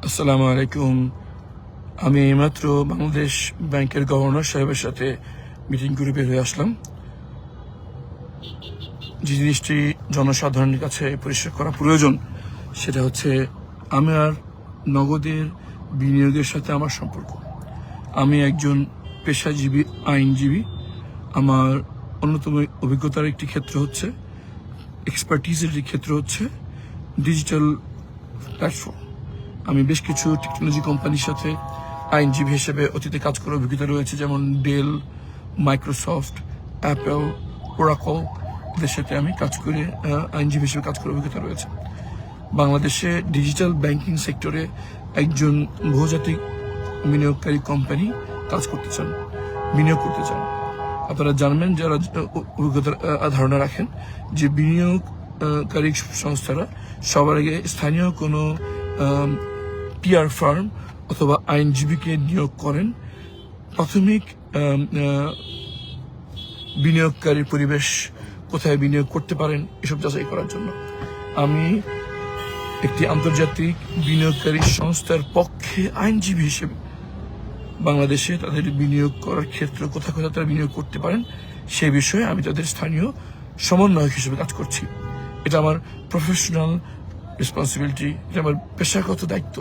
আসসালামু আলাইকুম। আমি এইমাত্র বাংলাদেশ ব্যাংকের গভর্নর সাহেবের সাথে মিটিং করে বের হয়ে আসলাম। যে জিনিসটি জনসাধারণের কাছে পরিষ্কার করা প্রয়োজন সেটা হচ্ছে আমার নগদের বিনিয়োগের সাথে আমার সম্পর্ক। আমি একজন পেশাজীবী আইনজীবী। আমার অন্যতম অভিজ্ঞতার একটি ক্ষেত্র হচ্ছে, এক্সপার্টিজের একটি ক্ষেত্র হচ্ছে ডিজিটাল প্ল্যাটফর্ম। আমি বেশ কিছু টেকনোলজি কোম্পানির সাথে আইনজীবী হিসেবে অতীতে কাজ করার অভিজ্ঞতা রয়েছে, যেমন ডেল, মাইক্রোসফট, অ্যাপেল, ওরাকল। এদের সাথে আমি কাজ করে আইনজীবী হিসেবে কাজ করার অভিজ্ঞতা রয়েছে। বাংলাদেশে ডিজিটাল ব্যাংকিং সেক্টরে একজন বহুজাতিক বিনিয়োগকারী কোম্পানি কাজ করতে চান, বিনিয়োগ করতে চান। আপনারা জানবেন, যারা অভিজ্ঞতার ধারণা রাখেন, যে বিনিয়োগকারী সংস্থারা সবার আগে স্থানীয় কোনো পিআর ফার্ম অথবা আইনজীবীকে নিয়োগ করেন প্রাথমিক বিনিয়োগকারীর পরিবেশ কোথায় বিনিয়োগ করতে পারেন এসব যাচাই করার জন্য। আমি একটি আন্তর্জাতিক বিনিয়োগকারী সংস্থার পক্ষে আইনজীবী হিসেবে বাংলাদেশে তাদের বিনিয়োগ করার ক্ষেত্রে কোথায় কোথায় তারা বিনিয়োগ করতে পারেন সে বিষয়ে আমি তাদের স্থানীয় সমন্বয়ক হিসেবে কাজ করছি। এটা আমার প্রফেশনাল রেসপন্সিবিলিটি, এটা আমার পেশাগত দায়িত্ব।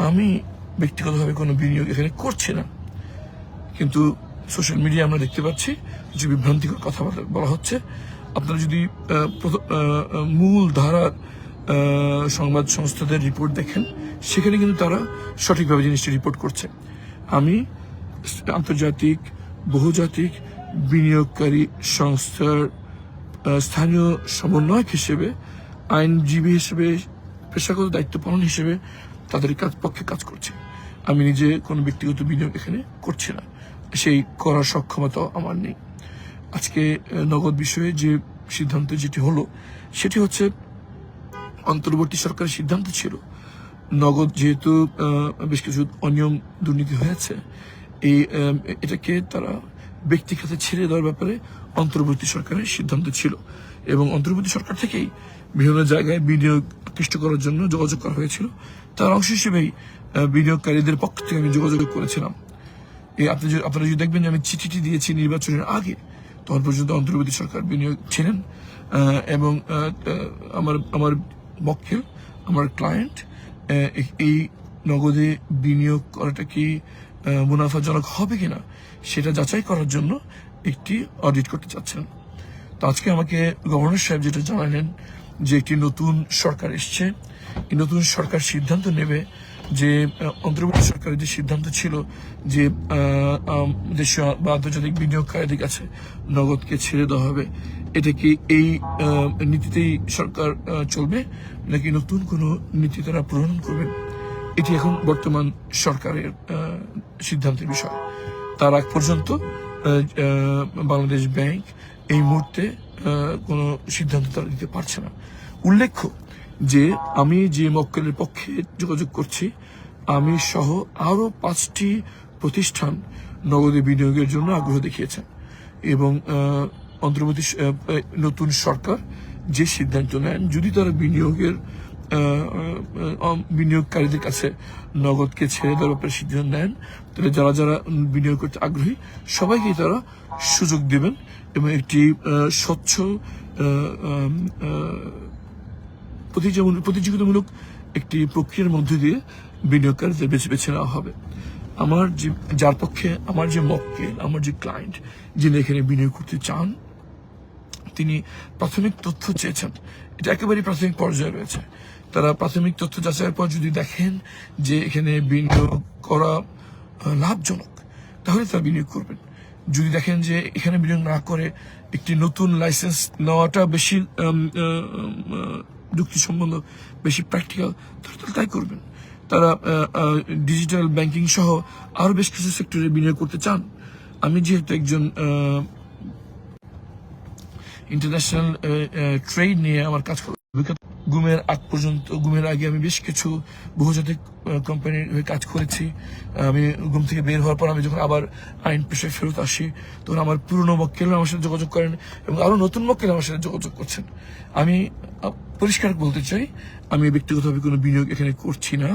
আমি ব্যক্তিগতভাবে কোনো বিনিয়োগ এখানে করছি না, কিন্তু সোশ্যাল মিডিয়া আমরা দেখতে পাচ্ছি যে বিভ্রান্তিকর কথা বলা হচ্ছে। আপনারা যদি মূল ধারার সংবাদ সংস্থাদের রিপোর্ট দেখেন, সেখানে কিন্তু তারা সঠিকভাবে জিনিসটি রিপোর্ট করছে। আমি আন্তর্জাতিক বহুজাতিক বিনিয়োগকারী সংস্থার স্থানীয় সমন্বয়ক হিসেবে, আইনজীবী হিসেবে, পেশাগত দায়িত্ব পালন হিসেবে তাদের পক্ষে কাজ করছি। আমি নিজে কোনো ব্যক্তিগত বিনিয়োগ এখানে করছি না, সেই করার সক্ষমতা আমার নেই। আজকে নগদ বিষয়ে যে সিদ্ধান্ত যেটি হলো সেটি হচ্ছে, অন্তর্বর্তী সরকারের সিদ্ধান্ত ছিল নগদ যেহেতু বেশ কিছু অনিয়ম দুর্নীতি হয়েছে, এটাকে তারা ব্যক্তি খাতে ছেড়ে দেওয়ার ব্যাপারে অন্তর্বর্তী সরকারের সিদ্ধান্ত ছিল, এবং অন্তর্বর্তী সরকার থেকেই বিভিন্ন জায়গায় বিনিয়োগ আকৃষ্ট করার জন্য যোগাযোগ করা হয়েছিল। তার অংশ হিসেবেই বিনিয়োগকারীদের পক্ষ থেকে আমি যোগাযোগ করেছিলাম। আপনারা যদি দেখবেন যে আমি চিঠিটি দিয়েছি নির্বাচনের আগে, তখন পর্যন্ত অন্তর্বর্তী সরকার বিনিয়োগ ছিলেন, এবং আমার মক্কেল, আমার ক্লায়েন্ট এই নগদে বিনিয়োগ করাটা কি মুনাফাজনক হবে কিনা সেটা যাচাই করার জন্য একটি অডিট করতে চাচ্ছেন। তো আজকে আমাকে গভর্নর সাহেব যেটা জানালেন যে একটি নতুন সরকার এসছে, এই নতুন সরকার সিদ্ধান্ত নেবে যে অন্তর্বর্তী সরকারের যে সিদ্ধান্ত ছিল যে দেশীয় বা আন্তর্জাতিক বিনিয়োগকারীদের কাছে নগদকে ছেড়ে দেওয়া হবে, এটা কি এই নীতিতেই সরকার চলবে নাকি নতুন কোনো নীতি তারা প্রণয়ন করবেন, এটি এখন বর্তমান সরকারের সিদ্ধান্তের বিষয়। তার আগ পর্যন্ত বাংলাদেশ ব্যাংক এই মুহূর্তে কোনো সিদ্ধান্ত তারা দিতে পারছে না। উল্লেখ্য যে আমি যে মক্কেলের পক্ষে যোগাযোগ করছি, আমি সহ আরো 5টি প্রতিষ্ঠান নগদে বিনিয়োগের জন্য আগ্রহ দেখিয়েছেন, এবং অন্তর্বর্তী নতুন সরকার যে সিদ্ধান্ত নেন, যদি তারা বিনিয়োগকারীদের কাছে নগদকে ছেড়ে দেওয়ার ব্যাপারে সিদ্ধান্ত নেন, তাহলে যারা যারা বিনিয়োগ করতে আগ্রহী সবাইকেই তারা সুযোগ দেবেন, এবং একটি স্বচ্ছ প্রতিযোগিতামূলক একটি প্রক্রিয়ার মধ্যে দিয়ে বিনিয়োগকারীদের বেছে নেওয়া হবে। যার পক্ষে আমার যে মক্কেল, আমার যে ক্লায়েন্ট, যিনি এখানে বিনিয়োগ করতে চান, তিনি প্রাথমিক তথ্য চেয়েছেন। এটা একেবারেই প্রাথমিক পর্যায়ে রয়েছে। তারা প্রাথমিক তথ্য যাচাইয়ের পর যদি দেখেন যে এখানে বিনিয়োগ করা লাভজনক, তাহলে তারা বিনিয়োগ করবেন। যদি দেখেন যে এখানে বিনিয়োগ না করে একটি নতুন লাইসেন্স নেওয়াটা বেশি যুক্তিসম্মত, বেশি প্র্যাকটিক্যাল, তাহলে তাই করবেন। তারা ডিজিটাল ব্যাংকিং সহ আরো বেশ কিছু সেক্টরে বিনিয়োগ করতে চান। আমি যেহেতু একজন ইন্টারন্যাশনাল ট্রেড নিয়ে আমার কাজ করার অভিজ্ঞতা, ঘুমের আগে আমি বেশ কিছু বহুজাতিক কোম্পানির হয়ে কাজ করেছি। আমি ঘুম থেকে বের হওয়ার পর আমি যখন আবার আইন পেশায় ফেরত আসি তখন আমার পুরনো মক্কেলরা আমার সাথে যোগাযোগ করেন এবং আরো নতুন মক্কেল আমার সাথে যোগাযোগ করছেন। আমি পরিষ্কার বলতে চাই, আমি ব্যক্তিগতভাবে কোনো বিনিয়োগ এখানে করছি না।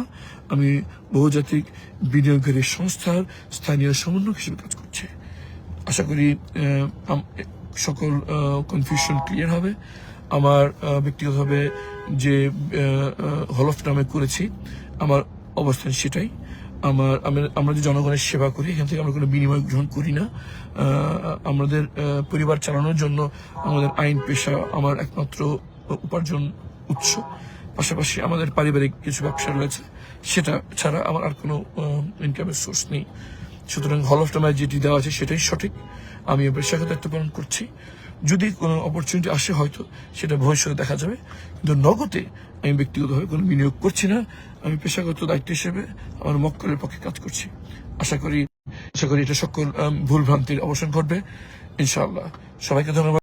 আমি বহুজাতিক বিনিয়োগকারী সংস্থার স্থানীয় সমন্বয়ক হিসেবে কাজ করছি। আশা করি সকল কনফিউশন ক্লিয়ার হবে। আমার ব্যক্তিগতভাবে যে হলফনামা করেছি আমার অবস্থান সেটাই। আমরা যে জনগণের সেবা করি, এখান থেকে আমরা কোনো বিনিময় গ্রহণ করি না। আমাদের পরিবার চালানোর জন্য আমাদের আইন পেশা আমার একমাত্র উপার্জন উৎস। পাশাপাশি আমাদের পারিবারিক কিছু ব্যবসা রয়েছে, সেটা ছাড়া আমার আর কোনো ইনকামের সোর্স নেই। সুতরাং হলফনামায় যেটি দেওয়া আছে সেটাই সঠিক। আমি পেশাগত দায়িত্ব পালন করছি। যদি কোনো অপরচুনিটি আসে হয়তো সেটা ভবিষ্যতে দেখা যাবে, কিন্তু নগদে আমি ব্যক্তিগতভাবে কোনো বিনিয়োগ করছি না। আমি পেশাগত দায়িত্ব হিসেবে আমার মক্কেলের পক্ষে কাজ করছি। আশা করি এটা সকল ভুল ভ্রান্তির অবসান ঘটবে ইনশাআল্লাহ। সবাইকে ধন্যবাদ।